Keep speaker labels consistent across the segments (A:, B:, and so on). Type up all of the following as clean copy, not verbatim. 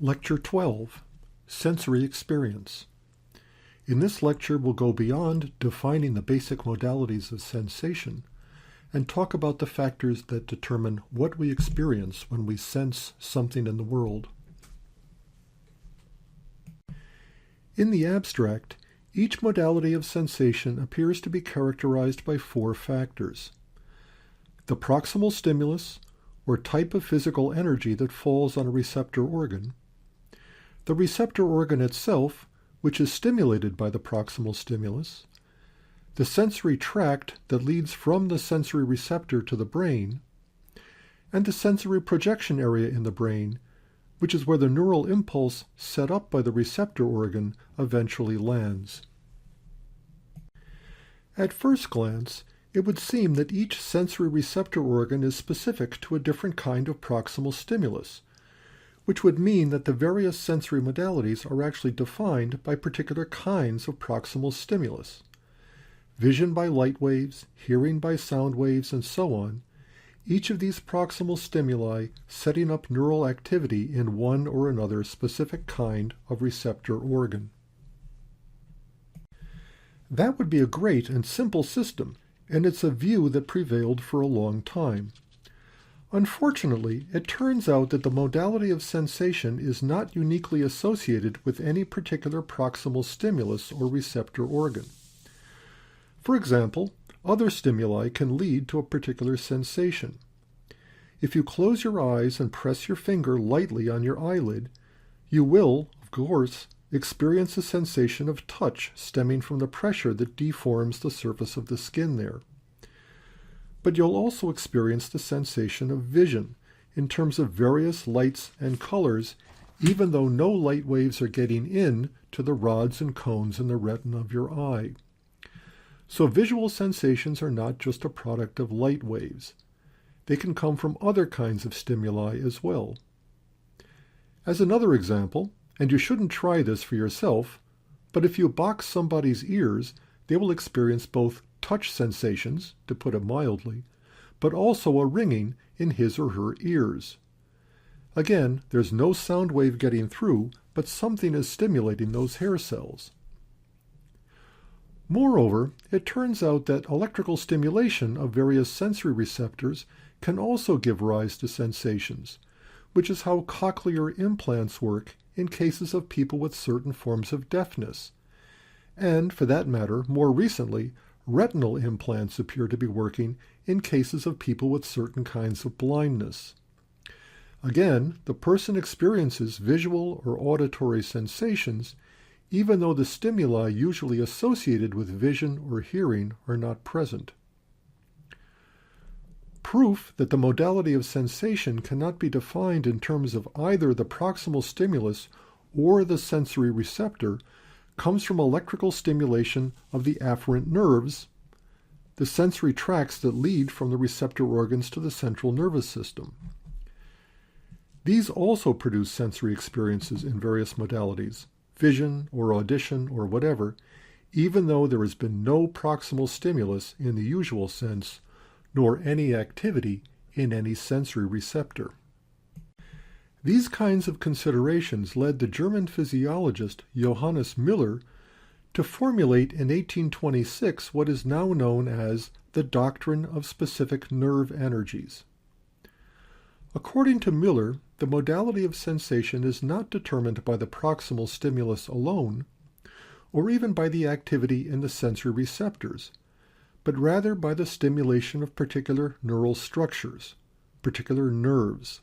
A: Lecture 12, Sensory Experience. In this lecture, we'll go beyond defining the basic modalities of sensation and talk about the factors that determine what we experience when we sense something in the world. In the abstract, each modality of sensation appears to be characterized by four factors: the proximal stimulus, or type of physical energy that falls on a receptor organ; the receptor organ itself, which is stimulated by the proximal stimulus; the sensory tract that leads from the sensory receptor to the brain; and the sensory projection area in the brain, which is where the neural impulse set up by the receptor organ eventually lands. At first glance, it would seem that each sensory receptor organ is specific to a different kind of proximal stimulus, which would mean that the various sensory modalities are actually defined by particular kinds of proximal stimulus. Vision by light waves, hearing by sound waves, and so on, each of these proximal stimuli setting up neural activity in one or another specific kind of receptor organ. That would be a great and simple system, and it's a view that prevailed for a long time. Unfortunately, it turns out that the modality of sensation is not uniquely associated with any particular proximal stimulus or receptor organ. For example, other stimuli can lead to a particular sensation. If you close your eyes and press your finger lightly on your eyelid, you will, of course, experience a sensation of touch stemming from the pressure that deforms the surface of the skin there. But you'll also experience the sensation of vision in terms of various lights and colors, even though no light waves are getting in to the rods and cones in the retina of your eye. So visual sensations are not just a product of light waves. They can come from other kinds of stimuli as well. As another example, and you shouldn't try this for yourself, but if you box somebody's ears, they will experience both touch sensations, to put it mildly, but also a ringing in his or her ears. Again, there's no sound wave getting through, but something is stimulating those hair cells. Moreover, it turns out that electrical stimulation of various sensory receptors can also give rise to sensations, which is how cochlear implants work in cases of people with certain forms of deafness. And, for that matter, more recently, retinal implants appear to be working in cases of people with certain kinds of blindness. Again, the person experiences visual or auditory sensations, even though the stimuli usually associated with vision or hearing are not present. Proof that the modality of sensation cannot be defined in terms of either the proximal stimulus or the sensory receptor comes from electrical stimulation of the afferent nerves, the sensory tracts that lead from the receptor organs to the central nervous system. These also produce sensory experiences in various modalities, vision or audition or whatever, even though there has been no proximal stimulus in the usual sense, nor any activity in any sensory receptor. These kinds of considerations led the German physiologist Johannes Müller to formulate in 1826 what is now known as the doctrine of specific nerve energies. According to Müller, the modality of sensation is not determined by the proximal stimulus alone, or even by the activity in the sensory receptors, but rather by the stimulation of particular neural structures, particular nerves.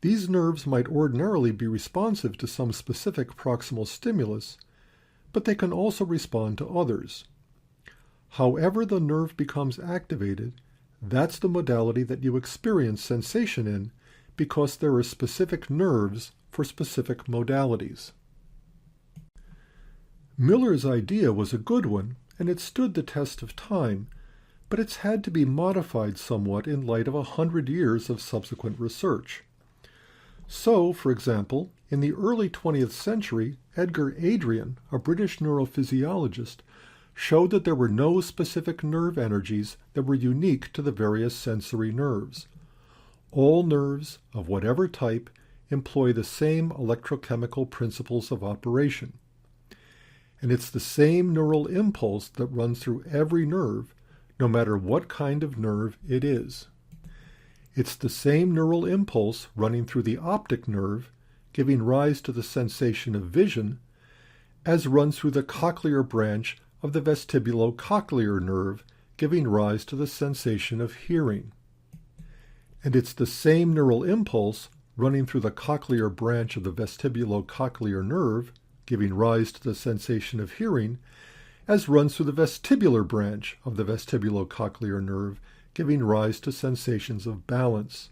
A: These nerves might ordinarily be responsive to some specific proximal stimulus, but they can also respond to others. However the nerve becomes activated, that's the modality that you experience sensation in, because there are specific nerves for specific modalities. Müller's idea was a good one, and it stood the test of time, but it's had to be modified somewhat in light of 100 years of subsequent research. So, for example, in the early 20th century, Edgar Adrian, a British neurophysiologist, showed that there were no specific nerve energies that were unique to the various sensory nerves. All nerves, of whatever type, employ the same electrochemical principles of operation. And it's the same neural impulse that runs through every nerve, no matter what kind of nerve it is. It's the same neural impulse running through the optic nerve, giving rise to the sensation of vision, as runs through the cochlear branch of the vestibulocochlear nerve, giving rise to the sensation of hearing. And it's the same neural impulse running through the cochlear branch of the vestibulocochlear nerve, giving rise to the sensation of hearing, as runs through the vestibular branch of the vestibulocochlear nerve, giving rise to sensations of balance.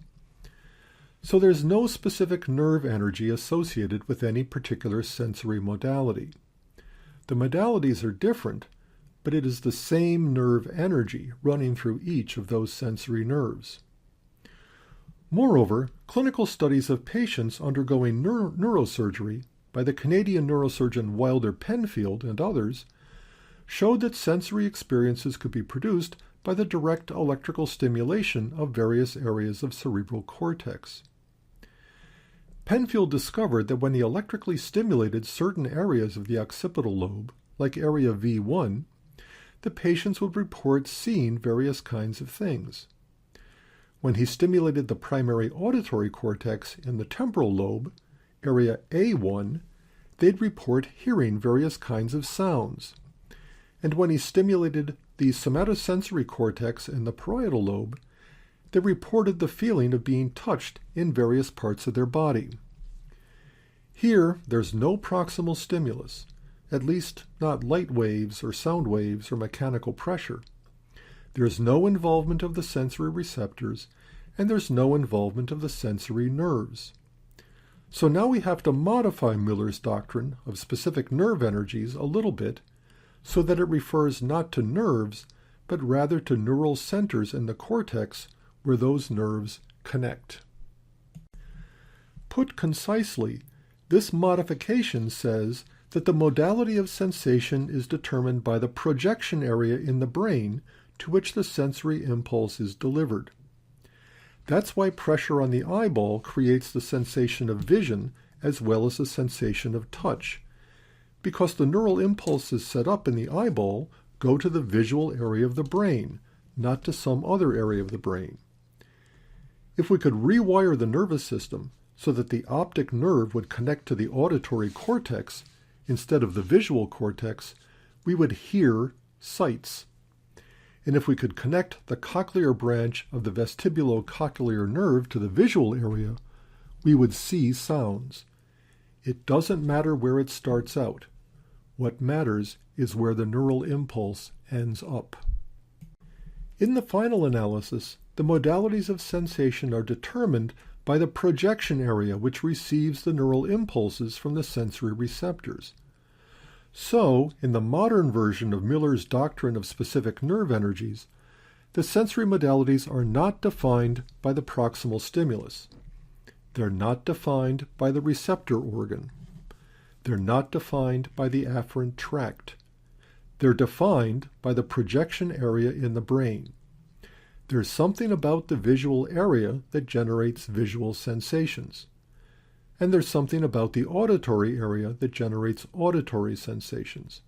A: So there's no specific nerve energy associated with any particular sensory modality. The modalities are different, but it is the same nerve energy running through each of those sensory nerves. Moreover, clinical studies of patients undergoing neurosurgery by the Canadian neurosurgeon Wilder Penfield and others showed that sensory experiences could be produced by the direct electrical stimulation of various areas of cerebral cortex. Penfield discovered that when he electrically stimulated certain areas of the occipital lobe, like area V1, the patients would report seeing various kinds of things. When he stimulated the primary auditory cortex in the temporal lobe, area A1, they'd report hearing various kinds of sounds. And when he stimulated the somatosensory cortex in the parietal lobe, they reported the feeling of being touched in various parts of their body. Here, there's no proximal stimulus, at least not light waves or sound waves or mechanical pressure. There's no involvement of the sensory receptors, and there's no involvement of the sensory nerves. So now we have to modify Müller's doctrine of specific nerve energies a little bit so that it refers not to nerves, but rather to neural centers in the cortex where those nerves connect. Put concisely, this modification says that the modality of sensation is determined by the projection area in the brain to which the sensory impulse is delivered. That's why pressure on the eyeball creates the sensation of vision as well as the sensation of touch, because the neural impulses set up in the eyeball go to the visual area of the brain, not to some other area of the brain. If we could rewire the nervous system so that the optic nerve would connect to the auditory cortex instead of the visual cortex, we would hear sights. And if we could connect the cochlear branch of the vestibulocochlear nerve to the visual area, we would see sounds. It doesn't matter where it starts out. What matters is where the neural impulse ends up. In the final analysis, the modalities of sensation are determined by the projection area which receives the neural impulses from the sensory receptors. So, in the modern version of Müller's doctrine of specific nerve energies, the sensory modalities are not defined by the proximal stimulus. They're not defined by the receptor organ. They're not defined by the afferent tract. They're defined by the projection area in the brain. There's something about the visual area that generates visual sensations. And there's something about the auditory area that generates auditory sensations.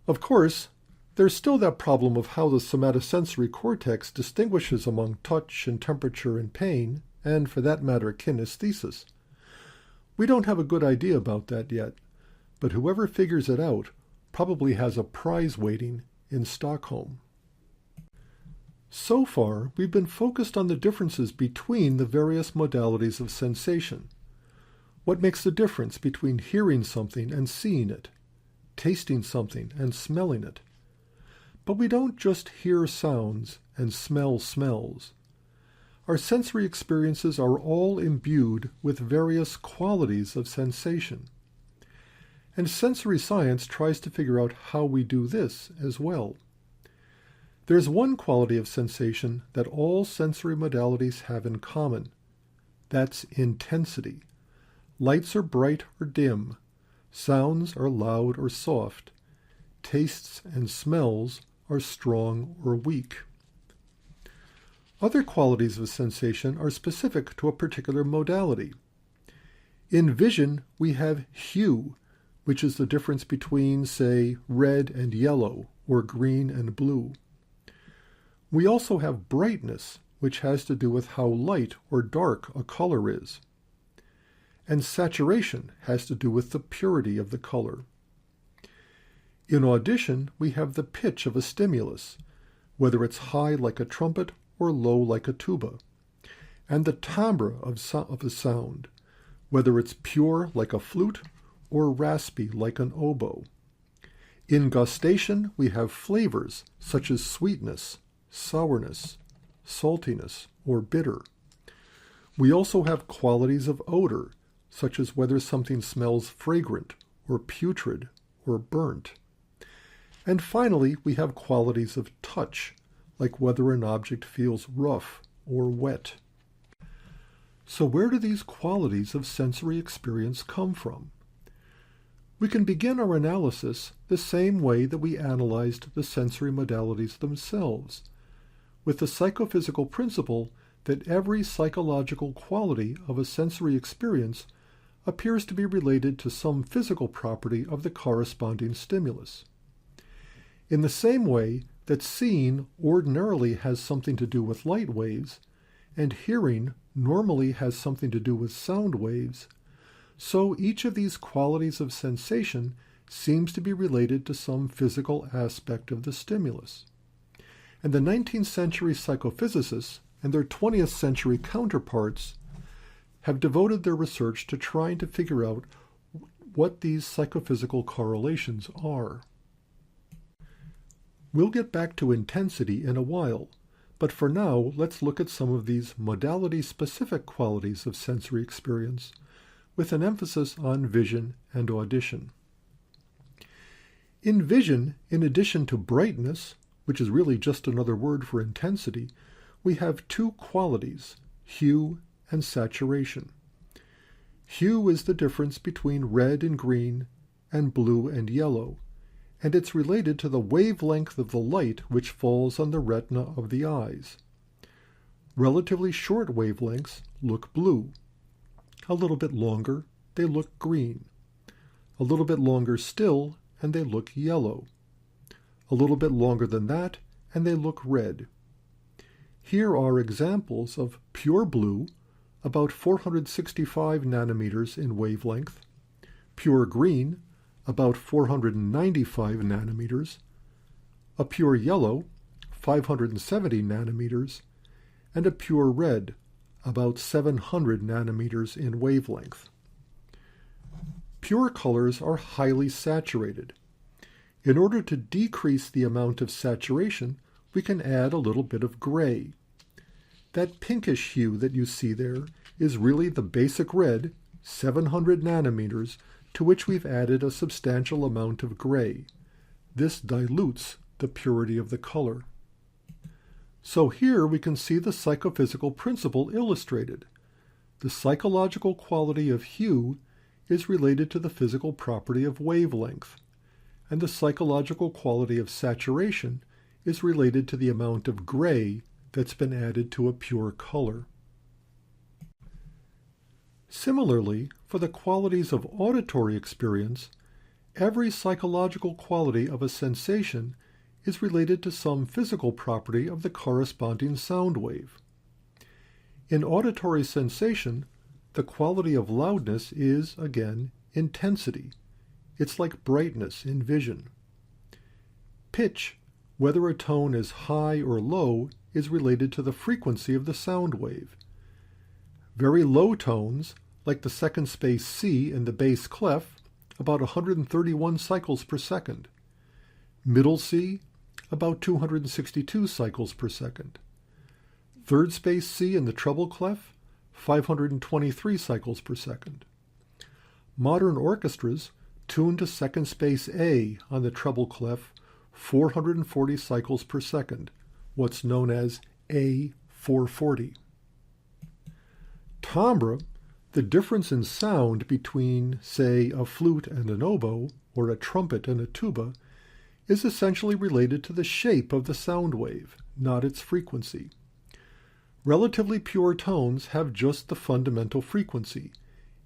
A: Of course, there's still that problem of how the somatosensory cortex distinguishes among touch and temperature and pain, and for that matter, kinesthesis. We don't have a good idea about that yet, but whoever figures it out probably has a prize waiting in Stockholm. So far, we've been focused on the differences between the various modalities of sensation. What makes the difference between hearing something and seeing it, tasting something and smelling it? But we don't just hear sounds and smell smells. Our sensory experiences are all imbued with various qualities of sensation. And sensory science tries to figure out how we do this as well. There's one quality of sensation that all sensory modalities have in common. That's intensity. Lights are bright or dim. Sounds are loud or soft. Tastes and smells are strong or weak. Other qualities of sensation are specific to a particular modality. In vision, we have hue, which is the difference between, say, red and yellow, or green and blue. We also have brightness, which has to do with how light or dark a color is. And saturation has to do with the purity of the color. In audition, we have the pitch of a stimulus, whether it's high like a trumpet or low like a tuba, and the timbre of a sound, whether it's pure like a flute or raspy like an oboe. In gustation, we have flavors such as sweetness, sourness, saltiness, or bitter. We also have qualities of odor, such as whether something smells fragrant or putrid or burnt. And finally, we have qualities of touch, like whether an object feels rough or wet. So where do these qualities of sensory experience come from? We can begin our analysis the same way that we analyzed the sensory modalities themselves, with the psychophysical principle that every psychological quality of a sensory experience appears to be related to some physical property of the corresponding stimulus. In the same way that seeing ordinarily has something to do with light waves, and hearing normally has something to do with sound waves, so each of these qualities of sensation seems to be related to some physical aspect of the stimulus. And the 19th century psychophysicists and their 20th century counterparts have devoted their research to trying to figure out what these psychophysical correlations are. We'll get back to intensity in a while, but for now, let's look at some of these modality-specific qualities of sensory experience, with an emphasis on vision and audition. In vision, in addition to brightness, which is really just another word for intensity, we have two qualities, hue and saturation. Hue is the difference between red and green and blue and yellow, and it's related to the wavelength of the light which falls on the retina of the eyes. Relatively short wavelengths look blue. A little bit longer, they look green. A little bit longer still, and they look yellow. A little bit longer than that, and they look red. Here are examples of pure blue, about 465 nanometers in wavelength, pure green, about 495 nanometers, a pure yellow, 570 nanometers, and a pure red, about 700 nanometers in wavelength. Pure colors are highly saturated. In order to decrease the amount of saturation, we can add a little bit of gray. That pinkish hue that you see there is really the basic red, 700 nanometers, to which we've added a substantial amount of gray. This dilutes the purity of the color. So here we can see the psychophysical principle illustrated. The psychological quality of hue is related to the physical property of wavelength, and the psychological quality of saturation is related to the amount of gray that's been added to a pure color. Similarly, for the qualities of auditory experience, every psychological quality of a sensation is related to some physical property of the corresponding sound wave. In auditory sensation, the quality of loudness is, again, intensity. It's like brightness in vision. Pitch, whether a tone is high or low, is related to the frequency of the sound wave. Very low tones, like the second space C in the bass clef, about 131 cycles per second. Middle C, about 262 cycles per second. Third space C in the treble clef, 523 cycles per second. Modern orchestras tune to second space A on the treble clef, 440 cycles per second, what's known as A440. Timbre, the difference in sound between, say, a flute and an oboe, or a trumpet and a tuba, is essentially related to the shape of the sound wave, not its frequency. Relatively pure tones have just the fundamental frequency,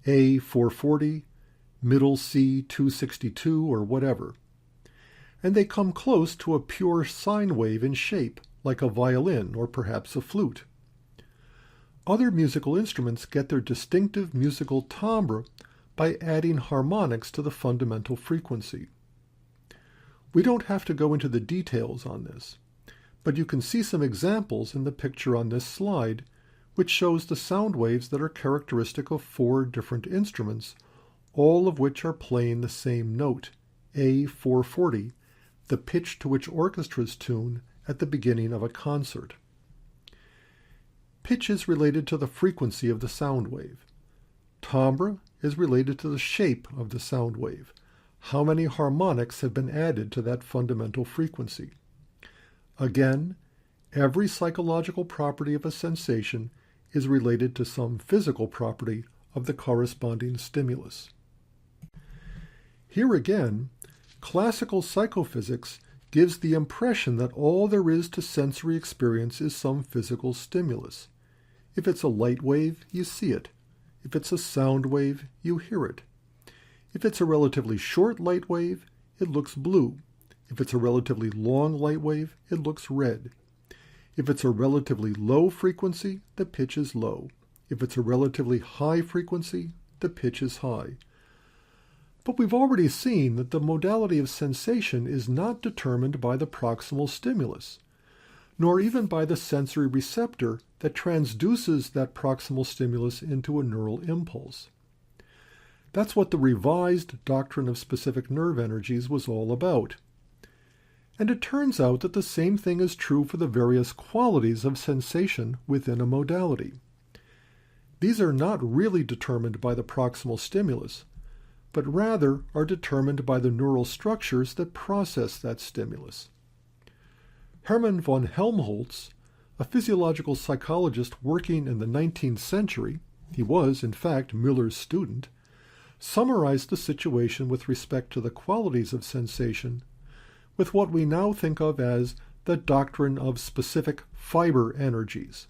A: A440, middle C262, or whatever. And they come close to a pure sine wave in shape, like a violin or perhaps a flute. Other musical instruments get their distinctive musical timbre by adding harmonics to the fundamental frequency. We don't have to go into the details on this, but you can see some examples in the picture on this slide, which shows the sound waves that are characteristic of 4 different instruments, all of which are playing the same note, A440, the pitch to which orchestras tune at the beginning of a concert. Pitch is related to the frequency of the sound wave. Timbre is related to the shape of the sound wave. How many harmonics have been added to that fundamental frequency? Again, every psychological property of a sensation is related to some physical property of the corresponding stimulus. Here again, classical psychophysics gives the impression that all there is to sensory experience is some physical stimulus. If it's a light wave, you see it. If it's a sound wave, you hear it. If it's a relatively short light wave, it looks blue. If it's a relatively long light wave, it looks red. If it's a relatively low frequency, the pitch is low. If it's a relatively high frequency, the pitch is high. But we've already seen that the modality of sensation is not determined by the proximal stimulus, nor even by the sensory receptor that transduces that proximal stimulus into a neural impulse. That's what the revised doctrine of specific nerve energies was all about. And it turns out that the same thing is true for the various qualities of sensation within a modality. These are not really determined by the proximal stimulus, but rather are determined by the neural structures that process that stimulus. Hermann von Helmholtz, a physiological psychologist working in the 19th century, he was, in fact, Müller's student, summarized the situation with respect to the qualities of sensation with what we now think of as the doctrine of specific fiber energies,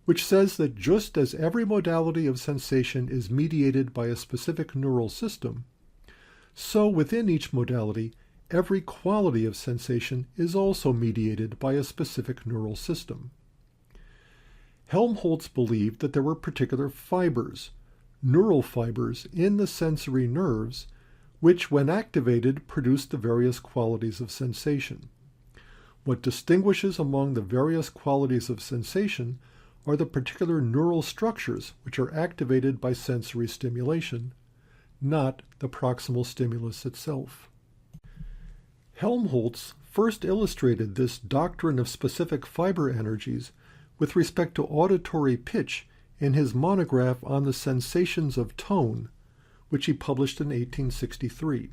A: which says that just as every modality of sensation is mediated by a specific neural system, so within each modality, every quality of sensation is also mediated by a specific neural system. Helmholtz believed that there were particular fibers, neural fibers, in the sensory nerves, which, when activated, produce the various qualities of sensation. What distinguishes among the various qualities of sensation are the particular neural structures which are activated by sensory stimulation, not the proximal stimulus itself. Helmholtz first illustrated this doctrine of specific fiber energies with respect to auditory pitch in his monograph on the sensations of tone, which he published in 1863.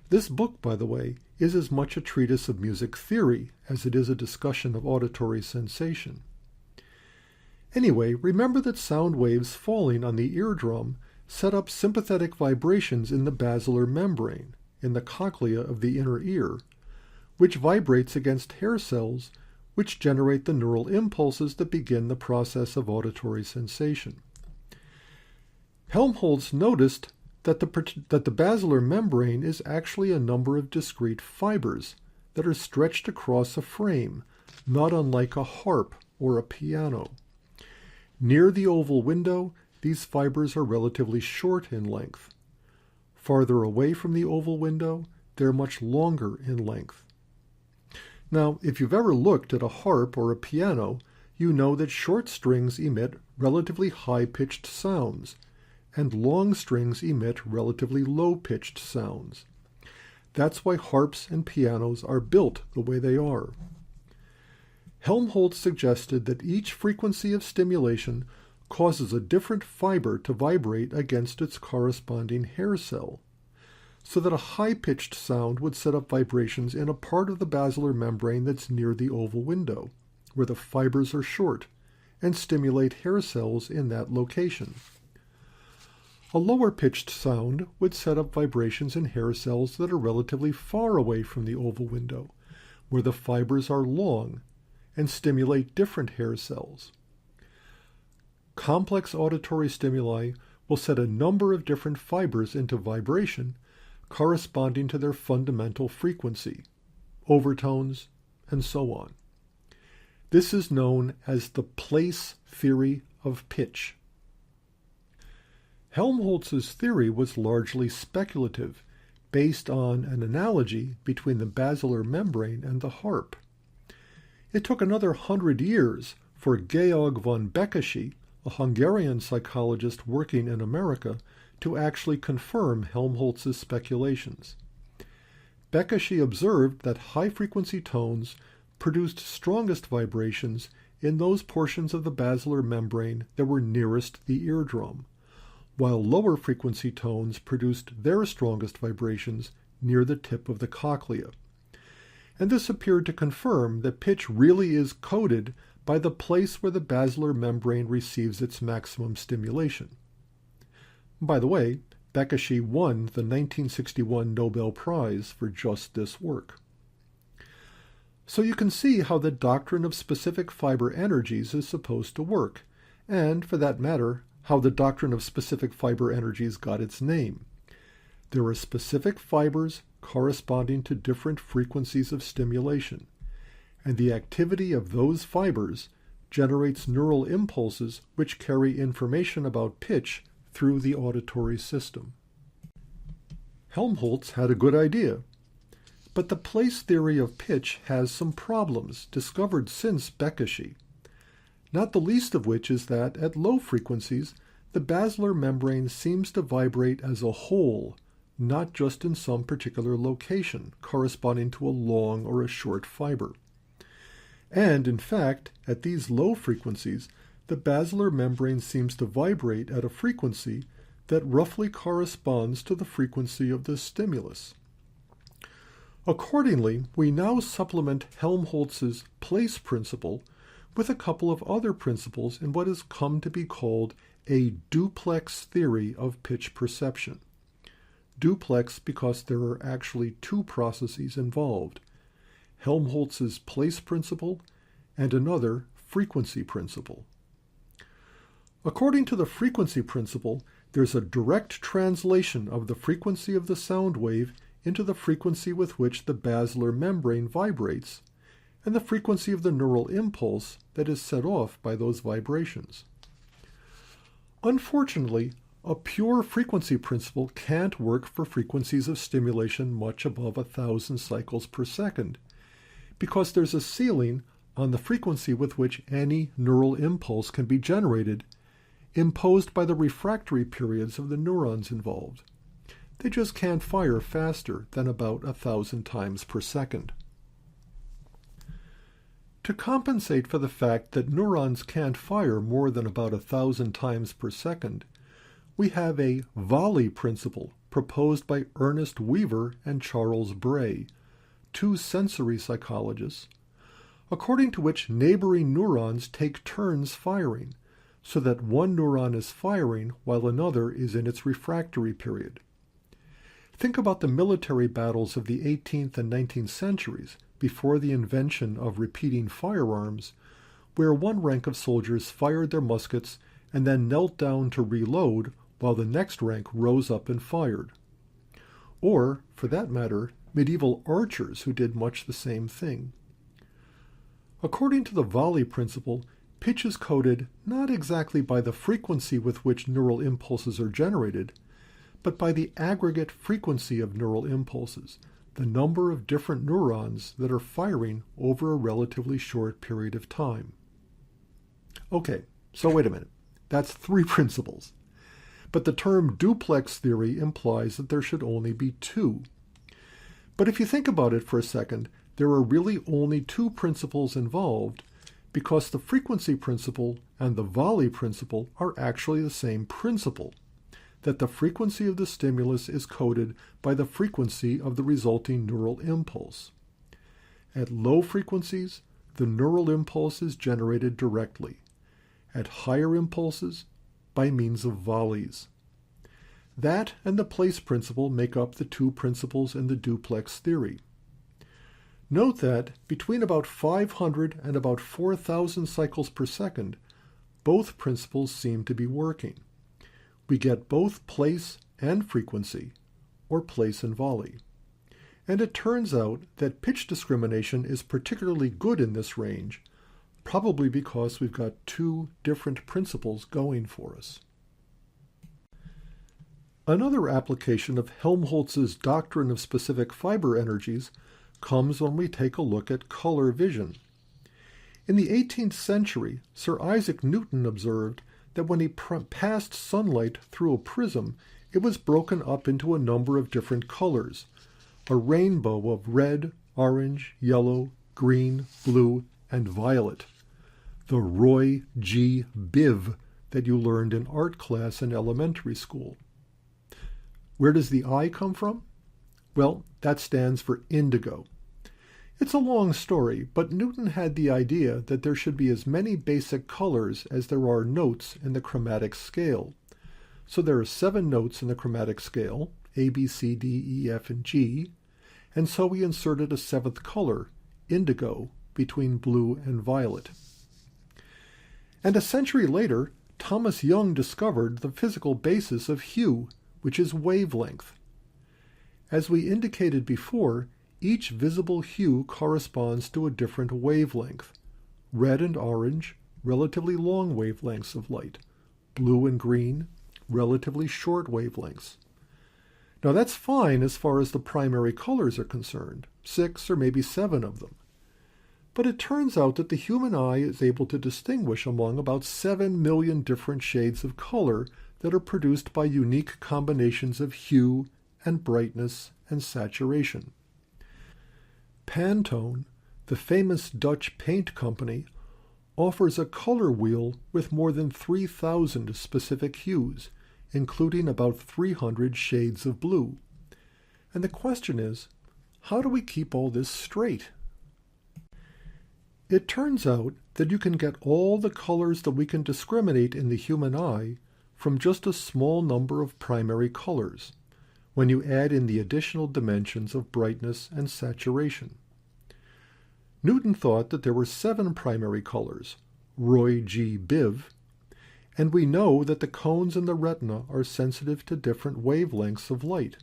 A: This book, by the way, is as much a treatise of music theory as it is a discussion of auditory sensation. Anyway, remember that sound waves falling on the eardrum set up sympathetic vibrations in the basilar membrane, in the cochlea of the inner ear, which vibrates against hair cells which generate the neural impulses that begin the process of auditory sensation. Helmholtz noticed that the basilar membrane is actually a number of discrete fibers that are stretched across a frame, not unlike a harp or a piano. Near the oval window, these fibers are relatively short in length. Farther away from the oval window, they're much longer in length. Now, if you've ever looked at a harp or a piano, you know that short strings emit relatively high-pitched sounds, and long strings emit relatively low-pitched sounds. That's why harps and pianos are built the way they are. Helmholtz suggested that each frequency of stimulation causes a different fiber to vibrate against its corresponding hair cell, so that a high-pitched sound would set up vibrations in a part of the basilar membrane that's near the oval window, where the fibers are short, and stimulate hair cells in that location. A lower-pitched sound would set up vibrations in hair cells that are relatively far away from the oval window, where the fibers are long, and stimulate different hair cells. complex auditory stimuli will set a number of different fibers into vibration corresponding to their fundamental frequency, overtones, and so on. This is known as the place theory of pitch. Helmholtz's theory was largely speculative, based on an analogy between the basilar membrane and the harp. It took another 100 years for Georg von Békésy, a Hungarian psychologist working in America, to actually confirm Helmholtz's speculations. Békésy observed that high-frequency tones produced strongest vibrations in those portions of the basilar membrane that were nearest the eardrum, while lower frequency tones produced their strongest vibrations near the tip of the cochlea. And this appeared to confirm that pitch really is coded by the place where the basilar membrane receives its maximum stimulation. By the way, Békésy won the 1961 Nobel Prize for just this work. So you can see how the doctrine of specific fiber energies is supposed to work, and, for that matter, how the doctrine of specific fiber energies got its name. There are specific fibers corresponding to different frequencies of stimulation, and the activity of those fibers generates neural impulses which carry information about pitch through the auditory system. Helmholtz had a good idea, but the place theory of pitch has some problems discovered since Békésy, not the least of which is that at low frequencies the basilar membrane seems to vibrate as a whole, not just in some particular location corresponding to a long or a short fiber. And, in fact, at these low frequencies, the basilar membrane seems to vibrate at a frequency that roughly corresponds to the frequency of the stimulus. Accordingly, we now supplement Helmholtz's place principle with a couple of other principles in what has come to be called a duplex theory of pitch perception. Duplex because there are actually two processes involved: Helmholtz's place principle and another frequency principle. According to the frequency principle, there's a direct translation of the frequency of the sound wave into the frequency with which the basilar membrane vibrates, and the frequency of the neural impulse that is set off by those vibrations. Unfortunately, a pure frequency principle can't work for frequencies of stimulation much above 1,000 cycles per second, because there's a ceiling on the frequency with which any neural impulse can be generated, imposed by the refractory periods of the neurons involved. They just can't fire faster than about 1,000 times per second. To compensate for the fact that neurons can't fire more than about 1,000 times per second, we have a volley principle proposed by Ernest Weaver and Charles Bray, two sensory psychologists, according to which neighboring neurons take turns firing, so that one neuron is firing while another is in its refractory period. Think about the military battles of the 18th and 19th centuries, before the invention of repeating firearms, where one rank of soldiers fired their muskets and then knelt down to reload while the next rank rose up and fired. Or, for that matter, medieval archers who did much the same thing. According to the volley principle, pitch is coded not exactly by the frequency with which neural impulses are generated, but by the aggregate frequency of neural impulses, the number of different neurons that are firing over a relatively short period of time. Okay, so wait a minute. That's three principles. But the term duplex theory implies that there should only be two. But if you think about it for a second, there are really only two principles involved, because the frequency principle and the volley principle are actually the same principle, that the frequency of the stimulus is coded by the frequency of the resulting neural impulse. At low frequencies, the neural impulse is generated directly. At higher impulses, by means of volleys. That and the place principle make up the two principles in the duplex theory. Note that between about 500 and about 4,000 cycles per second, both principles seem to be working. We get both place and frequency, or place and volley. And it turns out that pitch discrimination is particularly good in this range, probably because we've got two different principles going for us. Another application of Helmholtz's doctrine of specific fiber energies comes when we take a look at color vision. In the 18th century, Sir Isaac Newton observed that when he passed sunlight through a prism, it was broken up into a number of different colors, a rainbow of red, orange, yellow, green, blue, and violet. The Roy G. Biv that you learned in art class in elementary school. Where does the I come from? Well, that stands for indigo. It's a long story, but Newton had the idea that there should be as many basic colors as there are notes in the chromatic scale. So there are 7 notes in the chromatic scale, A, B, C, D, E, F, and G, and so we inserted a 7th color, indigo, between blue and violet. And a century later, Thomas Young discovered the physical basis of hue, which is wavelength. As we indicated before, each visible hue corresponds to a different wavelength. Red and orange, relatively long wavelengths of light. Blue and green, relatively short wavelengths. Now that's fine as far as the primary colors are concerned, 6 or maybe 7 of them. But it turns out that the human eye is able to distinguish among about 7 million different shades of color that are produced by unique combinations of hue and brightness and saturation. Pantone, the famous Dutch paint company, offers a color wheel with more than 3,000 specific hues, including about 300 shades of blue. And the question is, how do we keep all this straight? It turns out that you can get all the colors that we can discriminate in the human eye from just a small number of primary colors, when you add in the additional dimensions of brightness and saturation. Newton thought that there were 7 primary colors, Roy G. Biv, and we know that the cones in the retina are sensitive to different wavelengths of light.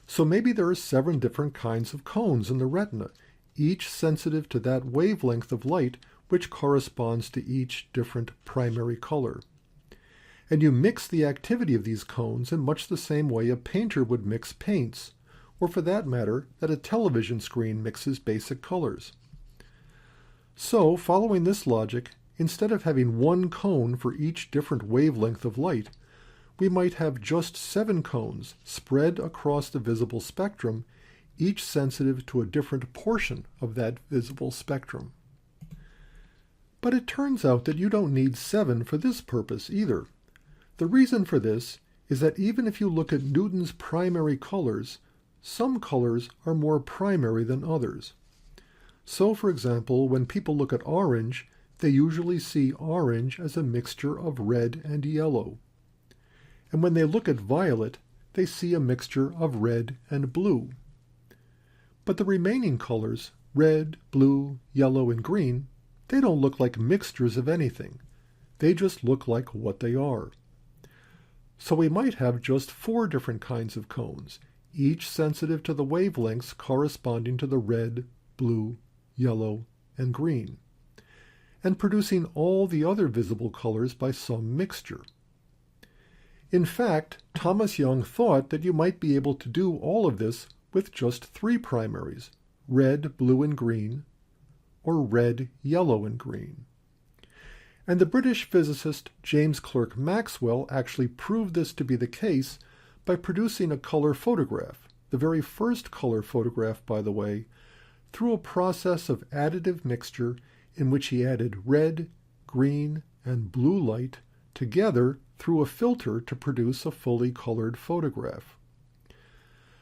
A: So maybe there are 7 different kinds of cones in the retina, each sensitive to that wavelength of light which corresponds to each different primary color. And you mix the activity of these cones in much the same way a painter would mix paints, or for that matter, that a television screen mixes basic colors. So, following this logic, instead of having 1 cone for each different wavelength of light, we might have just 7 cones spread across the visible spectrum, each sensitive to a different portion of that visible spectrum. But it turns out that you don't need 7 for this purpose either. The reason for this is that even if you look at Newton's primary colors, some colors are more primary than others. So, for example, when people look at orange, they usually see orange as a mixture of red and yellow. And when they look at violet, they see a mixture of red and blue. But the remaining colors, red, blue, yellow, and green, they don't look like mixtures of anything. They just look like what they are. So we might have just 4 different kinds of cones, each sensitive to the wavelengths corresponding to the red, blue, yellow, and green, and producing all the other visible colors by some mixture. In fact, Thomas Young thought that you might be able to do all of this with just 3 primaries, red, blue, and green, or red, yellow, and green. And the British physicist James Clerk Maxwell actually proved this to be the case by producing a color photograph, the very first color photograph, by the way, through a process of additive mixture in which he added red, green, and blue light together through a filter to produce a fully colored photograph.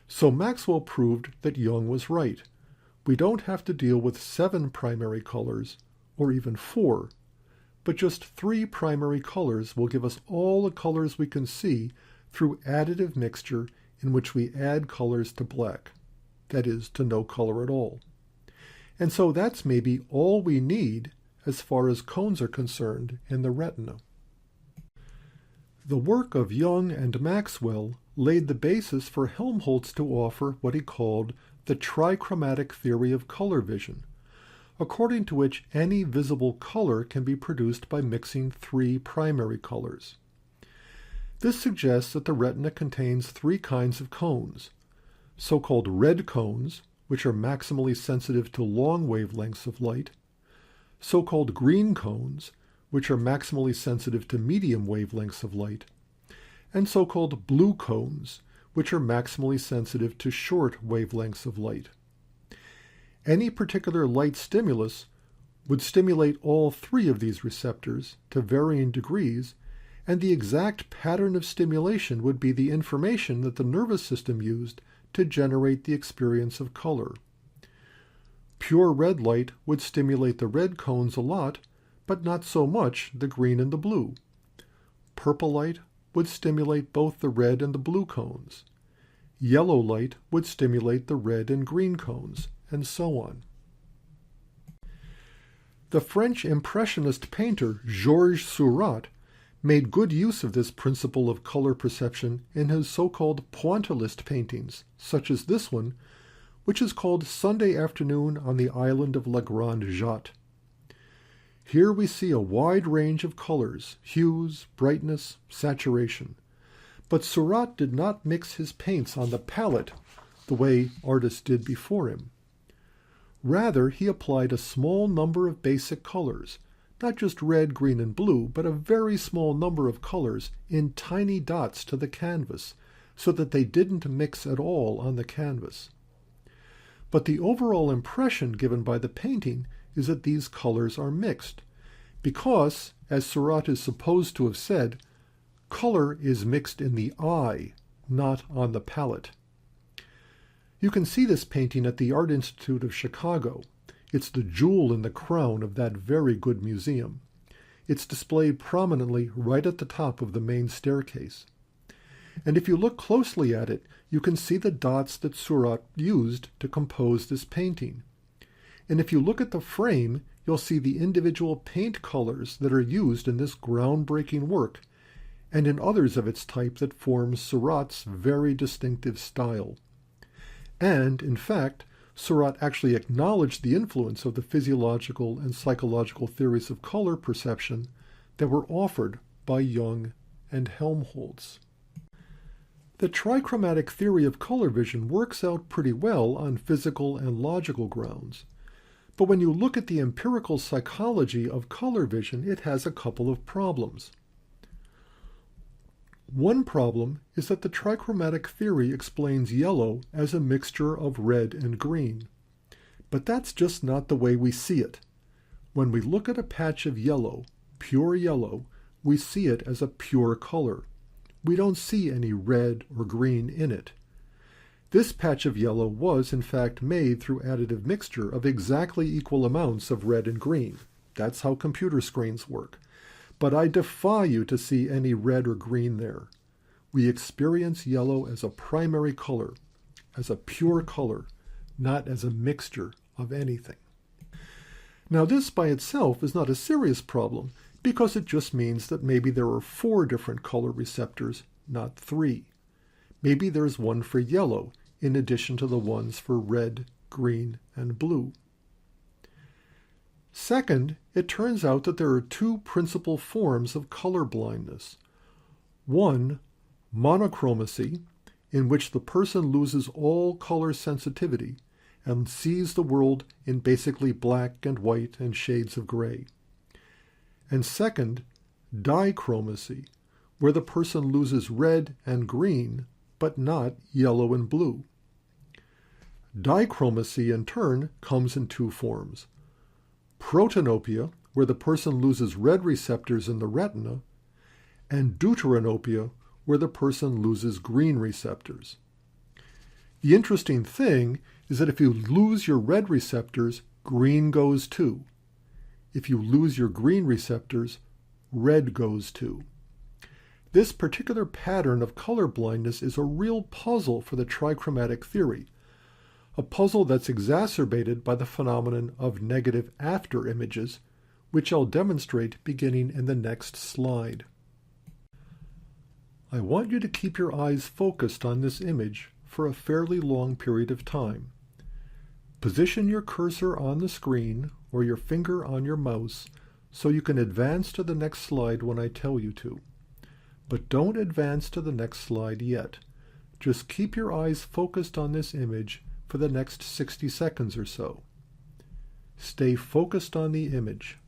A: So Maxwell proved that Young was right. We don't have to deal with 7 primary colors, or even 4, but just 3 primary colors will give us all the colors we can see through additive mixture in which we add colors to black, that is, to no color at all. And so that's maybe all we need as far as cones are concerned in the retina. The work of Young and Maxwell laid the basis for Helmholtz to offer what he called the trichromatic theory of color vision, according to which any visible color can be produced by mixing three primary colors. This suggests that the retina contains three kinds of cones: so-called red cones, which are maximally sensitive to long wavelengths of light; so-called green cones, which are maximally sensitive to medium wavelengths of light; and so-called blue cones, which are maximally sensitive to short wavelengths of light. Any particular light stimulus would stimulate all three of these receptors to varying degrees, and the exact pattern of stimulation would be the information that the nervous system used to generate the experience of color. Pure red light would stimulate the red cones a lot, but not so much the green and the blue. Purple light would stimulate both the red and the blue cones. Yellow light would stimulate the red and green cones, and so on. The French Impressionist painter Georges Seurat made good use of this principle of color perception in his so-called pointillist paintings, such as this one, which is called Sunday Afternoon on the Island of La Grande Jatte. Here we see a wide range of colors, hues, brightness, saturation. But Seurat did not mix his paints on the palette the way artists did before him. Rather, he applied a small number of basic colors, not just red, green, and blue, but a very small number of colors in tiny dots to the canvas, so that they didn't mix at all on the canvas. But the overall impression given by the painting is that these colors are mixed, because, as Seurat is supposed to have said, color is mixed in the eye, not on the palette. You can see this painting at the Art Institute of Chicago. It's the jewel in the crown of that very good museum. It's displayed prominently right at the top of the main staircase. And if you look closely at it, you can see the dots that Seurat used to compose this painting. And if you look at the frame, you'll see the individual paint colors that are used in this groundbreaking work, and in others of its type that forms Seurat's very distinctive style. And, in fact, Seurat actually acknowledged the influence of the physiological and psychological theories of color perception that were offered by Young and Helmholtz. The trichromatic theory of color vision works out pretty well on physical and logical grounds. But when you look at the empirical psychology of color vision, it has a couple of problems. One problem is that the trichromatic theory explains yellow as a mixture of red and green. But that's just not the way we see it. When we look at a patch of yellow, pure yellow, we see it as a pure color. We don't see any red or green in it. This patch of yellow was, in fact, made through additive mixture of exactly equal amounts of red and green. That's how computer screens work. But I defy you to see any red or green there. We experience yellow as a primary color, as a pure color, not as a mixture of anything. Now this by itself is not a serious problem, because it just means that maybe there are 4 different color receptors, not 3. Maybe there's one for yellow, in addition to the ones for red, green, and blue. Second, it turns out that there are 2 principal forms of color blindness. One, monochromacy, in which the person loses all color sensitivity and sees the world in basically black and white and shades of gray. And second, dichromacy, where the person loses red and green, but not yellow and blue. Dichromacy, in turn, comes in 2 forms. Protanopia, where the person loses red receptors in the retina, and deuteranopia, where the person loses green receptors. The interesting thing is that if you lose your red receptors, green goes too. If you lose your green receptors, red goes too. This particular pattern of color blindness is a real puzzle for the trichromatic theory, a puzzle that's exacerbated by the phenomenon of negative after images, which I'll demonstrate beginning in the next slide. I want you to keep your eyes focused on this image for a fairly long period of time. Position your cursor on the screen or your finger on your mouse so you can advance to the next slide when I tell you to. But don't advance to the next slide yet. Just keep your eyes focused on this image for the next 60 seconds or so. Stay focused on the image.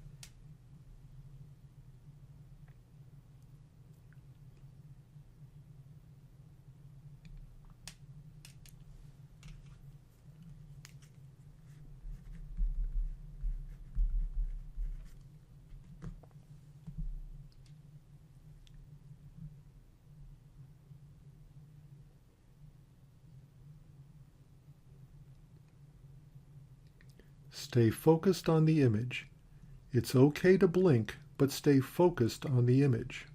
A: Stay focused on the image. It's okay to blink, but stay focused on the image.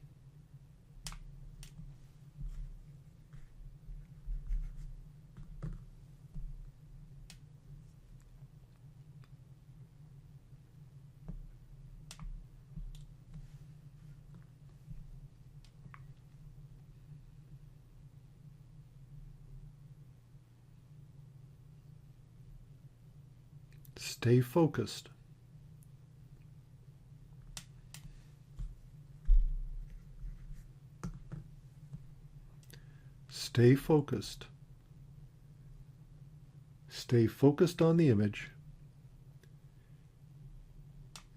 A: Stay focused. Stay focused. Stay focused on the image,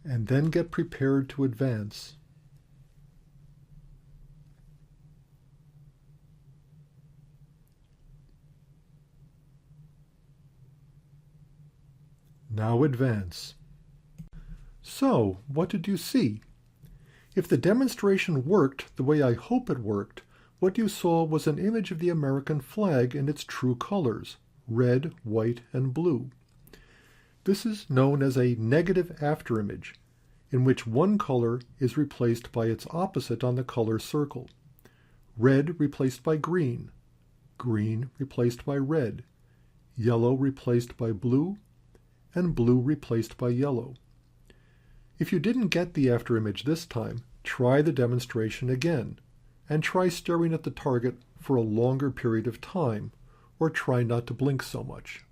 A: and then get prepared to advance. Now advance. So, what did you see? If the demonstration worked the way I hope it worked, what you saw was an image of the American flag in its true colors, red, white, and blue. This is known as a negative afterimage, in which one color is replaced by its opposite on the color circle. Red replaced by green, green replaced by red, yellow replaced by blue, and blue replaced by yellow. If you didn't get the afterimage this time, try the demonstration again, and try staring at the target for a longer period of time, or try not to blink so much.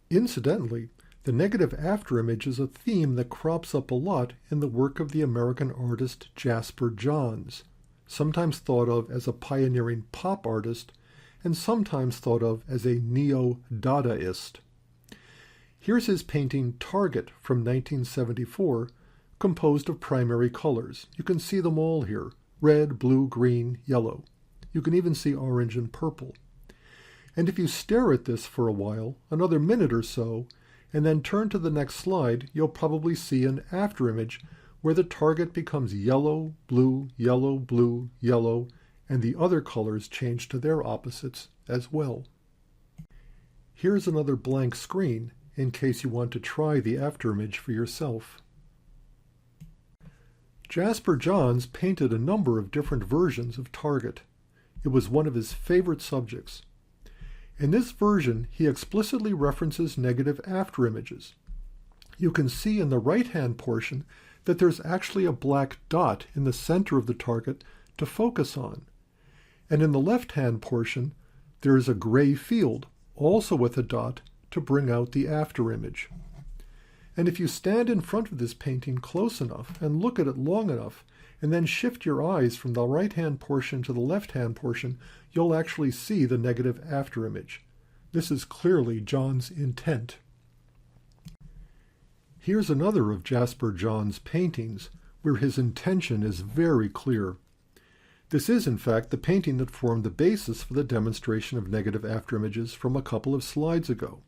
A: Incidentally, the negative afterimage is a theme that crops up a lot in the work of the American artist Jasper Johns, sometimes thought of as a pioneering pop artist, and sometimes thought of as a neo-Dadaist. Here's his painting Target from 1974, composed of primary colors. You can see them all here: red, blue, green, yellow. You can even see orange and purple. And if you stare at this for a while, another minute or so, and then turn to the next slide, you'll probably see an afterimage where the target becomes yellow, blue, yellow, blue, yellow, and the other colors change to their opposites as well. Here's another blank screen, in case you want to try the afterimage for yourself. Jasper Johns painted a number of different versions of Target. It was one of his favorite subjects. In this version, he explicitly references negative afterimages. You can see in the right-hand portion that there's actually a black dot in the center of the target to focus on. And in the left-hand portion, there is a gray field, also with a dot, to bring out the afterimage. And if you stand in front of this painting close enough and look at it long enough, and then shift your eyes from the right-hand portion to the left-hand portion, you'll actually see the negative afterimage. This is clearly John's intent. Here's another of Jasper Johns' paintings, where his intention is very clear. This is, in fact, the painting that formed the basis for the demonstration of negative afterimages from a couple of slides ago.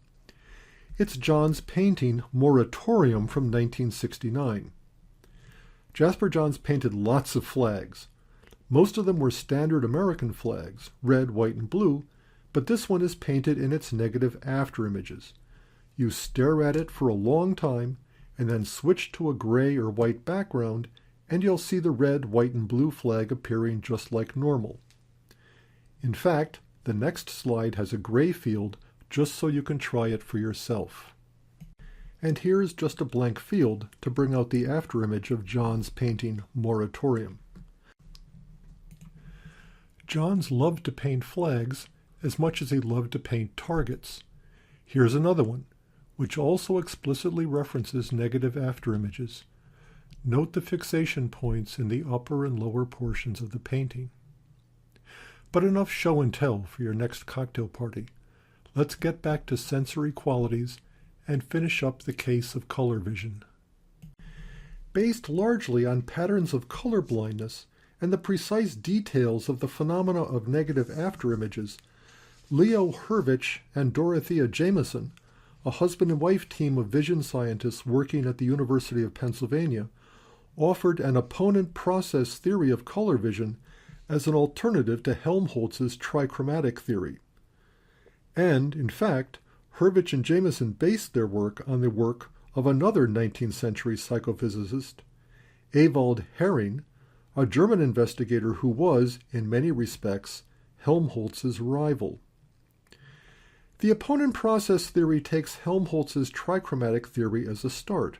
A: It's John's painting Moratorium from 1969. Jasper Johns painted lots of flags. Most of them were standard American flags, red, white, and blue, but this one is painted in its negative afterimages. You stare at it for a long time, and then switch to a gray or white background, and you'll see the red, white, and blue flag appearing just like normal. In fact, the next slide has a gray field just so you can try it for yourself. And here's just a blank field to bring out the afterimage of John's painting Moratorium. Johns loved to paint flags as much as he loved to paint targets. Here's another one, which also explicitly references negative afterimages. Note the fixation points in the upper and lower portions of the painting. But enough show and tell for your next cocktail party. Let's get back to sensory qualities and finish up the case of color vision. Based largely on patterns of color blindness and the precise details of the phenomena of negative afterimages, Leo Hurwicz and Dorothea Jameson, a husband and wife team of vision scientists working at the University of Pennsylvania, offered an opponent process theory of color vision as an alternative to Helmholtz's trichromatic theory. And, in fact, Hurwicz and Jameson based their work on the work of another 19th century psychophysicist, Ewald Hering, a German investigator who was, in many respects, Helmholtz's rival. The opponent process theory takes Helmholtz's trichromatic theory as a start.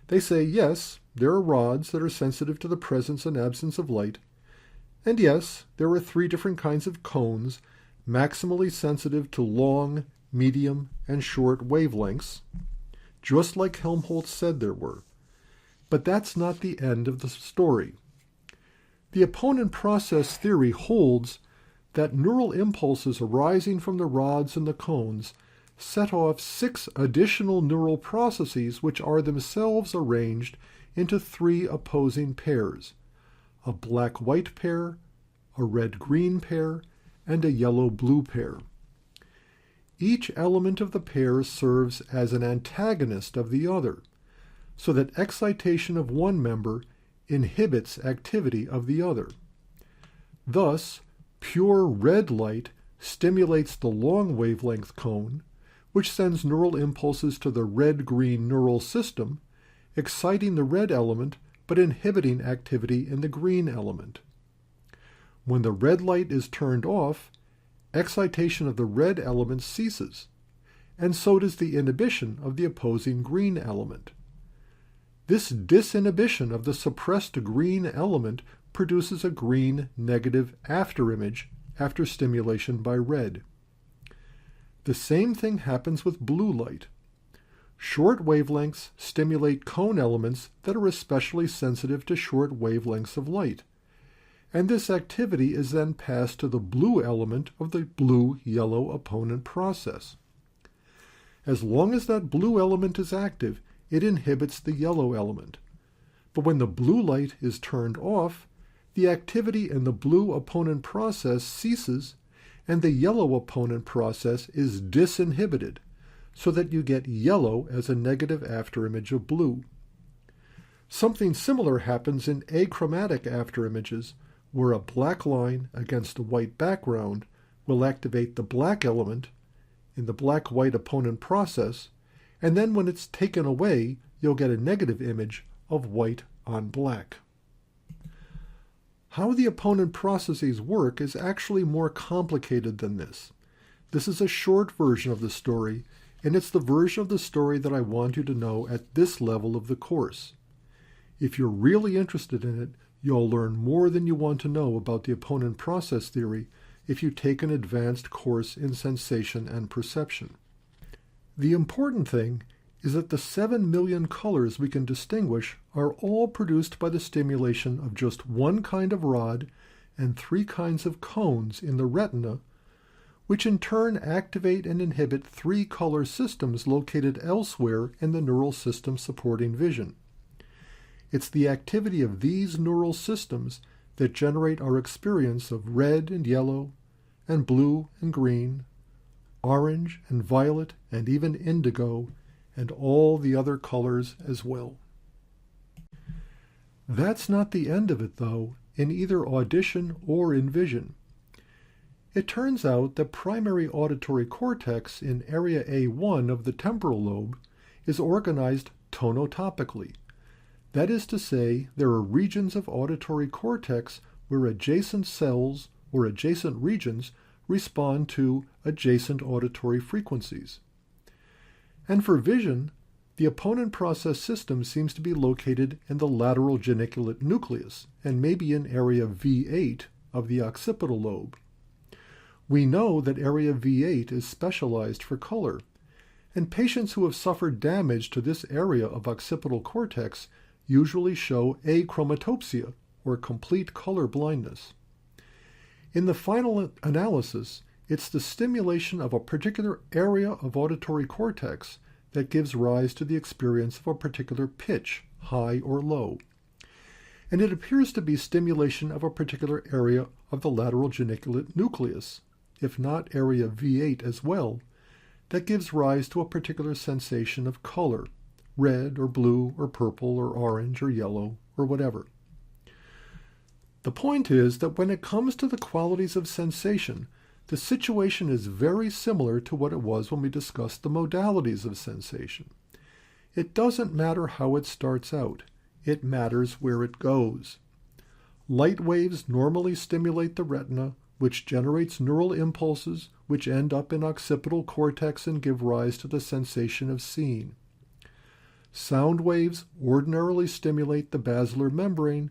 A: They say, yes, there are rods that are sensitive to the presence and absence of light, and yes, there are 3 different kinds of cones, maximally sensitive to long, medium, and short wavelengths, just like Helmholtz said there were. But that's not the end of the story. The opponent process theory holds that neural impulses arising from the rods and the cones set off 6 additional neural processes which are themselves arranged into 3 opposing pairs: a black-white pair, a red-green pair, and a yellow-blue pair. Each element of the pair serves as an antagonist of the other, so that excitation of one member inhibits activity of the other. Thus, pure red light stimulates the long wavelength cone, which sends neural impulses to the red-green neural system, exciting the red element but inhibiting activity in the green element. When the red light is turned off, excitation of the red element ceases, and so does the inhibition of the opposing green element. This disinhibition of the suppressed green element produces a green negative afterimage after stimulation by red. The same thing happens with blue light. Short wavelengths stimulate cone elements that are especially sensitive to short wavelengths of light, and this activity is then passed to the blue element of the blue-yellow opponent process. As long as that blue element is active, it inhibits the yellow element. But when the blue light is turned off, the activity in the blue opponent process ceases, and the yellow opponent process is disinhibited, so that you get yellow as a negative afterimage of blue. Something similar happens in achromatic afterimages, where a black line against a white background will activate the black element in the black-white opponent process, and then when it's taken away, you'll get a negative image of white on black. How the opponent processes work is actually more complicated than this. This is a short version of the story, and it's the version of the story that I want you to know at this level of the course. If you're really interested in it, you'll learn more than you want to know about the opponent process theory if you take an advanced course in sensation and perception. The important thing is that the 7 million colors we can distinguish are all produced by the stimulation of just one kind of rod and 3 kinds of cones in the retina, which in turn activate and inhibit 3 color systems located elsewhere in the neural system supporting vision. It's the activity of these neural systems that generate our experience of red and yellow, and blue and green, orange and violet, and even indigo, and all the other colors as well. That's not the end of it, though, in either audition or in vision. It turns out the primary auditory cortex in area A1 of the temporal lobe is organized tonotopically. That is to say, there are regions of auditory cortex where adjacent cells or adjacent regions respond to adjacent auditory frequencies. And for vision, The opponent process system seems to be located in the lateral geniculate nucleus and maybe in area V8 of the occipital lobe. We know that area V8 is specialized for color, and patients who have suffered damage to this area of occipital cortex usually show achromatopsia, or complete color blindness. In the final analysis, it's the stimulation of a particular area of auditory cortex that gives rise to the experience of a particular pitch, high or low. And it appears to be stimulation of a particular area of the lateral geniculate nucleus, if not area V8 as well, that gives rise to a particular sensation of color, red or blue or purple or orange or yellow or whatever. The point is that when it comes to the qualities of sensation, the situation is very similar to what it was when we discussed the modalities of sensation. It doesn't matter how it starts out. It matters where it goes. Light waves normally stimulate the retina, which generates neural impulses which end up in occipital cortex and give rise to the sensation of seeing. Sound waves ordinarily stimulate the basilar membrane,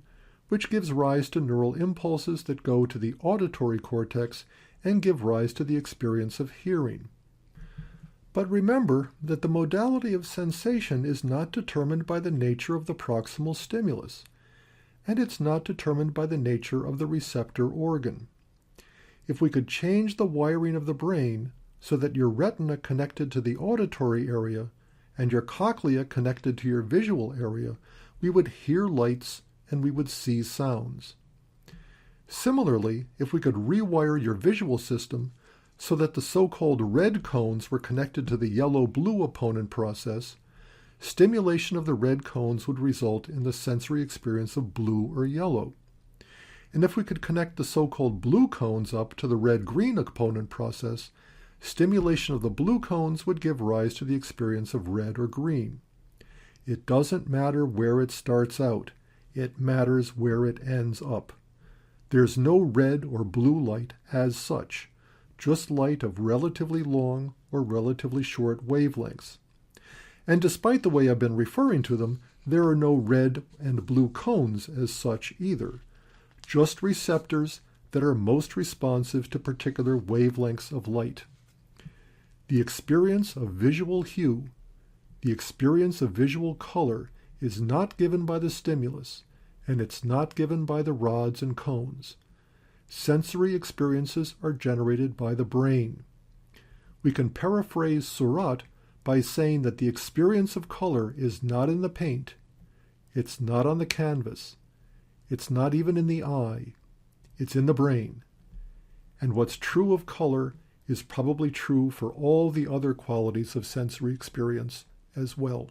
A: which gives rise to neural impulses that go to the auditory cortex and give rise to the experience of hearing. But remember that the modality of sensation is not determined by the nature of the proximal stimulus, and it's not determined by the nature of the receptor organ. If we could change the wiring of the brain so that your retina connected to the auditory area and your cochlea connected to your visual area, we would hear lights and we would see sounds. Similarly, if we could rewire your visual system so that the so-called red cones were connected to the yellow-blue opponent process, stimulation of the red cones would result in the sensory experience of blue or yellow. And if we could connect the so-called blue cones up to the red-green opponent process, stimulation of the blue cones would give rise to the experience of red or green. It doesn't matter where it starts out. It matters where it ends up. There's no red or blue light as such, just light of relatively long or relatively short wavelengths. And despite the way I've been referring to them, there are no red and blue cones as such either, just receptors that are most responsive to particular wavelengths of light. The experience of visual hue, the experience of visual color, is not given by the stimulus, and it's not given by the rods and cones. Sensory experiences are generated by the brain. We can paraphrase Surratt by saying that the experience of color is not in the paint, it's not on the canvas, it's not even in the eye, it's in the brain. And what's true of color is probably true for all the other qualities of sensory experience as well.